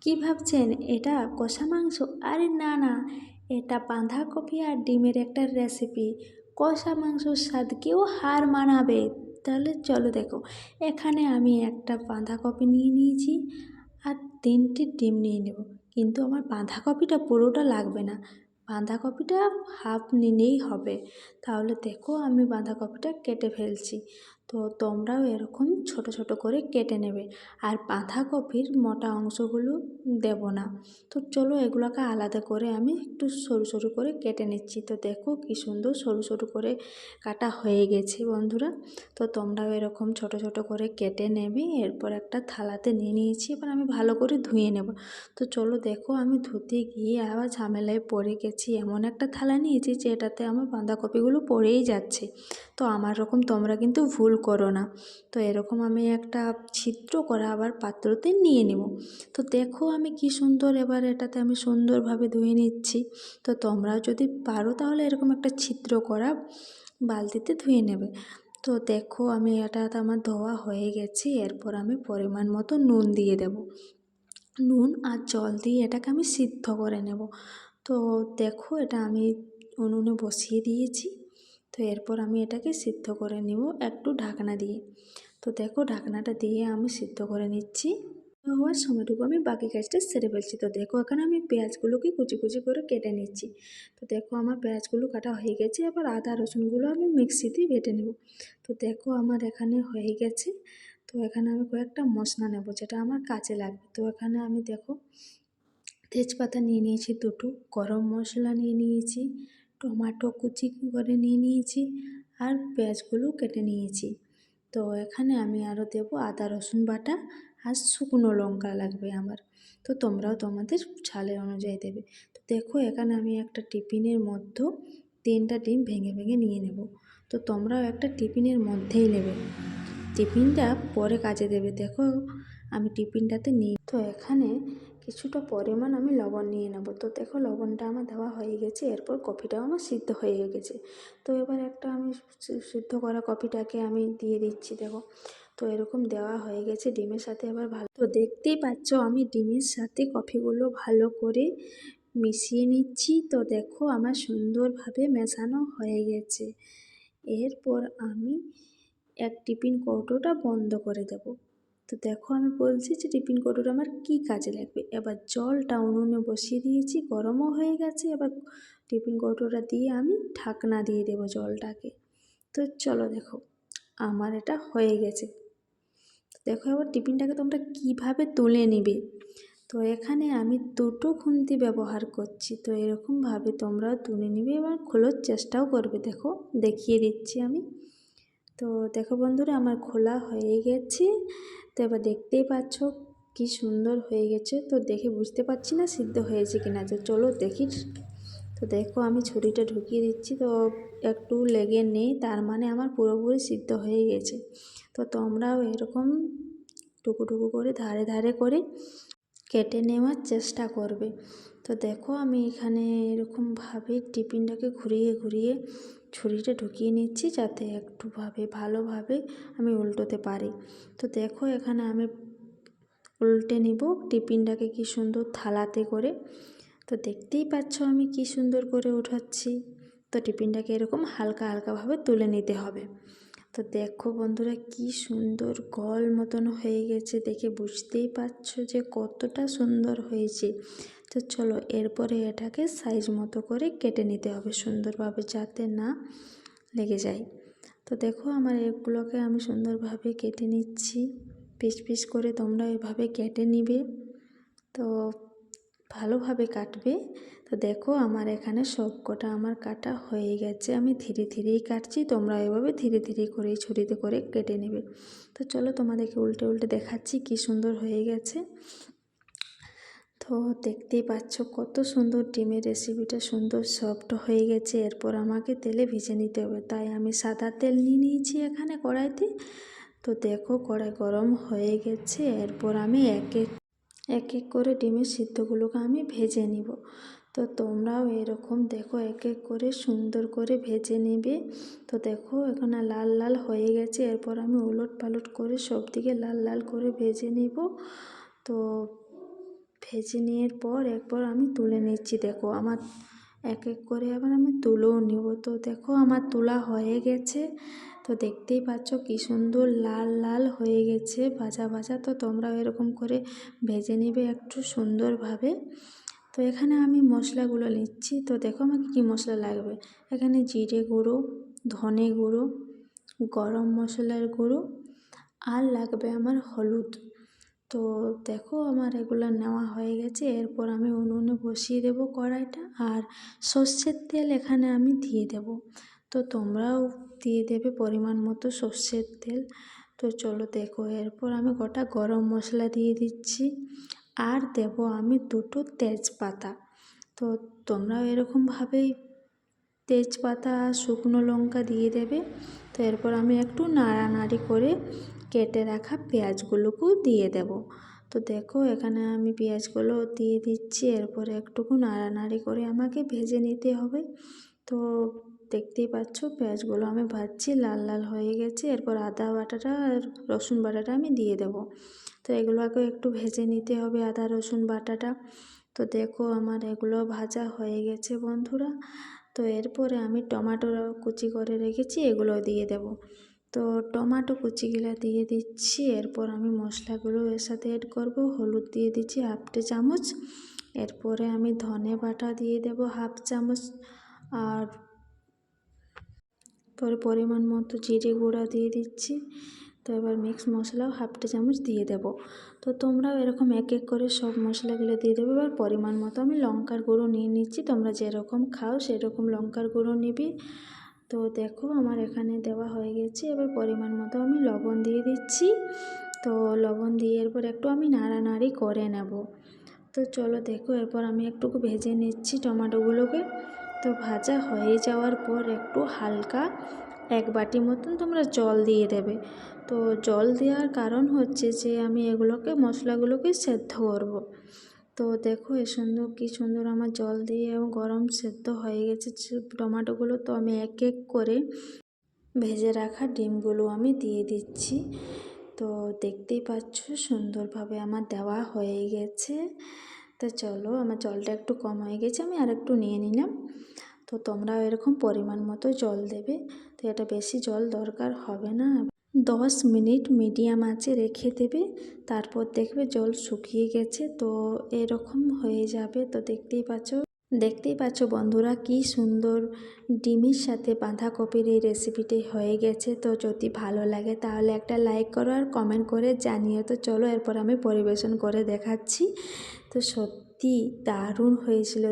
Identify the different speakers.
Speaker 1: কি ভাবছেন এটা কষা মাংস? আরে না না, এটা বাঁধাকপি আর ডিমের একটা রেসিপি। কষা মাংসর স্বাদ কেউ হার মানাবে। তাহলে চলো দেখো, এখানে আমি একটা বাঁধাকপি নিয়ে নিয়েছি আর 3টে ডিম নিয়ে নেব। কিন্তু আমার বাঁধাকপিটা পুরোটা লাগবে না, বাঁধাকপিটা হাফ নিলেই হবে। তাহলে দেখো আমি বাঁধাকপিটা কেটে ফেলছি। তো তোমরাও এরকম ছোট ছোট করে কেটে নেবে। আর বাঁধাকপির মোটা অংশগুলো দেব না। তো চলো এগুলোকে আলাদা করে আমি একটু সরু সরু করে কেটে নিচ্ছি। তো দেখো কি সুন্দর সরু সরু করে কাটা হয়ে গেছে বন্ধুরা। তো তোমরাও এরকম ছোট ছোট করে কেটে নেবে। এরপর একটা থালাতে নিয়ে নিয়েছি, এবার আমি ভালো করে ধুয়ে নেব। তো চলো দেখো আমি ধুতে গিয়ে আবার ঝামেলায় পড়ে গেছি। এমন একটা থালা নিয়েছি যেটাতে আমার বাঁধাকপিগুলো পড়েই যাচ্ছে। তো আমার রকম তোমরা কিন্তু ভুল করো না। তো এরকম আমি একটা ছিদ্র করা আবার পাত্রতে নিয়ে নেব। তো দেখো আমি কি সুন্দর এবার এটাতে আমি সুন্দরভাবে ধুয়ে নিচ্ছি। তো তোমরাও যদি পারো তাহলে এরকম একটা ছিদ্র করা বালতিতে ধুয়ে নেবে। তো দেখো আমি এটাতে আমার ধোয়া হয়ে গেছে। এরপর আমি পরিমাণ মতো নুন দিয়ে দেব। নুন আর জল দিয়ে এটাকে আমি সিদ্ধ করে নেব। তো দেখো এটা আমি উনুনে বসিয়ে দিয়েছি। তো এরপর আমি এটাকে সিদ্ধ করে নেব একটু ঢাকনা দিয়ে। তো দেখো ঢাকনাটা দিয়ে আমি সিদ্ধ করে নিচ্ছি। হওয়ার সময়টুকু আমি বাকি কাজটা সেরে ফেলছি। তো দেখো এখানে আমি পেঁয়াজগুলোকে কুচি কুচি করে কেটে নিচ্ছি। তো দেখো আমার পেঁয়াজগুলো কাটা হয়ে গেছে। এবার আদা রসুনগুলো আমি মিক্সিতে বেটে নেব। তো দেখো আমার এখানে হয়ে গেছে। তো এখানে আমি কয়েকটা মশলা নেব যেটা আমার কাজে লাগবে। তো এখানে আমি দেখো তেজপাতা নিয়ে নিয়েছি দুটো, গরম মশলা নিয়ে নিয়েছি, টমেটো কুচি করে নিয়ে নিয়েছি আর পেঁয়াজগুলো কেটে নিয়েছি। তো এখানে আমি আরও দেবো আদা রসুন বাটা আর শুকনো লঙ্কা লাগবে আমার। তো তোমরাও তোমাদের ঝালের অনুযায়ী দেবে। তো দেখো এখানে আমি একটা টিফিনের মধ্যে 3টা ডিম ভেঙে ভেঙে নিয়ে নেব। তো তোমরাও একটা টিফিনের মধ্যেই নেবে, টিফিনটা পরে কাজে দেবে। দেখো আমি টিফিনটাতে নিই। তো এখানে কিছুটা পরিমাণ আমি লবণ নিয়ে নেব। তো দেখো লবণটা আমার দেওয়া হয়ে গেছে। এরপর কফিটাও আমার সিদ্ধ হয়ে গেছে। তো এবার একটা আমি সিদ্ধ করা কফিটাকে আমি দিয়ে দিচ্ছি। দেখো তো এরকম দেওয়া হয়ে গেছে ডিমের সাথে। এবার ভালো তো দেখতেই পাচ্ছ আমি ডিমের সাথে কফিগুলো ভালো করে মিশিয়ে নিচ্ছি। তো দেখো আমার সুন্দরভাবে মেশানো হয়ে গেছে। এরপর আমি এক টিফিন কৌটোটা বন্ধ করে দেব। তো দেখো আমি বলছি যে টিফিন কৌটোটা আমার কী কাজে লাগবে। এবার জলটা উনুনে বসিয়ে দিয়েছি, গরমও হয়ে গেছে। এবার টিফিন কৌটোটা দিয়ে আমি ঢাকনা দিয়ে দেবো জলটাকে। তো চলো দেখো আমার এটা হয়ে গেছে। দেখো এবার টিফিনটাকে তোমরা কিভাবে তুলে নিবে। তো এখানে আমি দুটো খুন্তি ব্যবহার করছি। তো এরকমভাবে তোমরাও তুলে নিবে এবং খোলার চেষ্টাও করবে। দেখো দেখিয়ে দিচ্ছি আমি। তো দেখো বন্ধুরা আমার খোলা হয়ে গেছে। তো এবার দেখতেই পাচ্ছ কি সুন্দর হয়ে গেছে। তো দেখে বুঝতে পারছি না সিদ্ধ হয়েছে কিনা। তো চলো দেখি। তো দেখো আমি ছুরিটা ঢুকিয়ে দিচ্ছি। তো একটু লেগে নেই, তার মানে আমার পুরোপুরি সিদ্ধ হয়ে গেছে। তো তোমরাও এরকম টুকু টুকু করে ধারে ধারে করে কেটে নেওয়ার চেষ্টা করবে। তো দেখো আমি এখানে এরকমভাবে টিফিনটাকে ঘুরিয়ে ঘুরিয়ে ছুরিটা ঢুকিয়ে নিচ্ছি যাতে একটুভাবে ভালোভাবে আমি উল্টোতে পারি। তো দেখো এখানে আমি উল্টে নিব টিফিনটাকে কি সুন্দর থালাতে করে। তো দেখতেই পাচ্ছ আমি কি সুন্দর করে উঠাচ্ছি। তো টিফিনটাকে এরকম হালকা হালকাভাবে তুলে নিতে হবে। তো দেখো বন্ধুরা কি সুন্দর গোল মতন হয়ে গেছে, দেখে বুঝতেই পারছো যে কতটা সুন্দর হয়েছে। তো চলো এরপরে এটাকে সাইজ মতো করে কেটে নিতে হবে সুন্দরভাবে যাতে না লেগে যায়। তো দেখো আমার এগুলোকে আমি সুন্দরভাবে কেটে নিচ্ছি পিস পিস করে। তোমরা এভাবে কেটে নিবে, তো ভালোভাবে কাটবে। তো দেখো আমার এখানে সবকটা আমার কাটা হয়ে গেছে। আমি ধীরে ধীরেই কাটছি, তোমরা এভাবে ধীরে ধীরে করে ছুরিতে করে কেটে নেবে। তো চলো তোমাদেরকে উল্টে উল্টে দেখাচ্ছি কি সুন্দর হয়ে গেছে। তো দেখতেই পাচ্ছ কত সুন্দর ডিমের রেসিপিটা সুন্দর সফট হয়ে গেছে। এরপর আমাকে তেলে ভেজে নিতে হবে, তাই আমি সাদা তেল নিয়ে নিয়েছি এখানে কড়াইতে। তো দেখো কড়াই গরম হয়ে গেছে। এরপর আমি এক এক করে ডিমের সিদ্ধগুলোকে আমি ভেজে নিব। তো তোমরাও এরকম দেখো এক এক করে সুন্দর করে ভেজে নেবে। তো দেখো এখানে লাল লাল হয়ে গেছে। এরপর আমি উলট পালট করে সব দিকে লাল লাল করে ভেজে নিব। তো ভেজে নেওয়ার পর এরপর আমি তুলে নিচ্ছি। দেখো আমার এক এক করে আবার আমি তুলেও নেব। তো দেখো আমার তোলা হয়ে গেছে। তো দেখতেই পাচ্ছ কি সুন্দর লাল লাল হয়ে গেছে ভাজা ভাজা। তো তোমরাও এরকম করে ভেজে নেবে একটু সুন্দরভাবে। তো এখানে আমি মশলাগুলো নিচ্ছি। তো দেখো আমাকে কী মশলা লাগবে। এখানে জিরে গুঁড়ো, ধনে গুঁড়ো, গরম মশলার গুঁড়ো আর লাগবে আমার হলুদ। তো দেখো আমার এগুলো নেওয়া হয়ে গেছে। এরপর আমি উনুনে বসিয়ে দেবো কড়াইটা, আর সর্ষের তেল এখানে আমি দিয়ে দেব। তো তোমরাও দিয়ে দেবে পরিমাণ মতো সর্ষের তেল। তো চলো দেখো, এরপর আমি গোটা গরম মশলা দিয়ে দিচ্ছি, আর দেব আমি 2টো তেজপাতা। তো তোমরাও এরকমভাবেই তেজপাতা আর শুকনো লঙ্কা দিয়ে দেবে। তো এরপর আমি একটু নাড়ানাড়ি করে কেটে রাখা পেঁয়াজগুলোকেও দিয়ে দেব। তো দেখো এখানে আমি পেঁয়াজগুলো দিয়ে দিচ্ছি। এরপরে একটুকু নাড়ানাড়ি করে আমাকে ভেজে নিতে হবে। তো দেখতেই পাচ্ছ পেঁয়াজগুলো আমি ভাজছি, লাল লাল হয়ে গেছে। এরপর আদা বাটাটা আর রসুন বাটাটা আমি দিয়ে দেব। তো এগুলোকে একটু ভেজে নিতে হবে, আদা রসুন বাটাটা। তো দেখো আমার এগুলো ভাজা হয়ে গেছে বন্ধুরা। তো এরপরে আমি টমেটো কুচি করে রেখেছি, এগুলো দিয়ে দেব। তো টমেটো কুচিগুলো দিয়ে দিচ্ছি। এরপর আমি মশলাগুলো এর সাথে অ্যাড করব। হলুদ দিয়ে দিচ্ছি 1/2 চামচ। এরপরে আমি ধনে বাটা দিয়ে দেব 1/2 চামচ, আর পরে পরিমাণ মতো জিরে গুঁড়া দিয়ে দিচ্ছি। তো এবার মিক্স মশলাও 1/2 চামচ দিয়ে দেব। তো তোমরাও এরকম এক এক করে সব মশলাগুলো দিয়ে দেবে। এবার পরিমাণ মতো আমি লঙ্কার গুঁড়ো নিয়ে নিচ্ছি। তোমরা যেরকম খাও সেরকম লঙ্কার গুঁড়ো নিবি। তো দেখো আমার এখানে দেওয়া হয়ে গেছে। এবার পরিমাণ মতো আমি লবণ দিয়ে দিচ্ছি। তো লবণ দিয়ে এরপর একটু আমি নাড়ানাড়ি করে নেব। তো চলো দেখো এরপর আমি একটুকু ভেজে নিচ্ছি টমেটোগুলোকে। তো ভাজা হয়ে যাওয়ার পর একটু হালকা 1 বাটি মতন তোমরা জল দিয়ে দেবে। তো জল দেওয়ার কারণ হচ্ছে যে আমি এগুলোকে মশলাগুলোকে সেদ্ধ করব। তো দেখো কী সুন্দর আমার জল দিয়ে এবং গরম সেদ্ধ হয়ে গেছে টমেটোগুলো। তো আমি এক এক করে ভেজে রাখা ডিমগুলো আমি দিয়ে দিচ্ছি। তো দেখতেই পাচ্ছ সুন্দরভাবে আমার দেওয়া হয়ে গেছে। তো চলো আমার জলটা একটু কম হয়ে গেছে, আমি আর একটু নিয়ে নিলাম। তো তোমরাও এরকম পরিমাণ মতো জল দেবে। তো এটা বেশি জল দরকার হবে না। 10 মিনিট মিডিয়াম আঁচে রেখে দেবে। তারপর দেখবে জল শুকিয়ে গেছে। তো এরকম হয়ে যাবে। তো দেখতেই পাচ্ছ বন্ধুরা কি সুন্দর ডিমের সাথে বাঁধাকপির এই রেসিপিটি হয়ে গেছে। তো যদি ভালো লাগে তাহলে একটা লাইক করো আর কমেন্ট করে জানিও। তো চলো এরপর আমি পরিবেশন করে দেখাচ্ছি। তো সত্যি দারুণ হয়েছিল।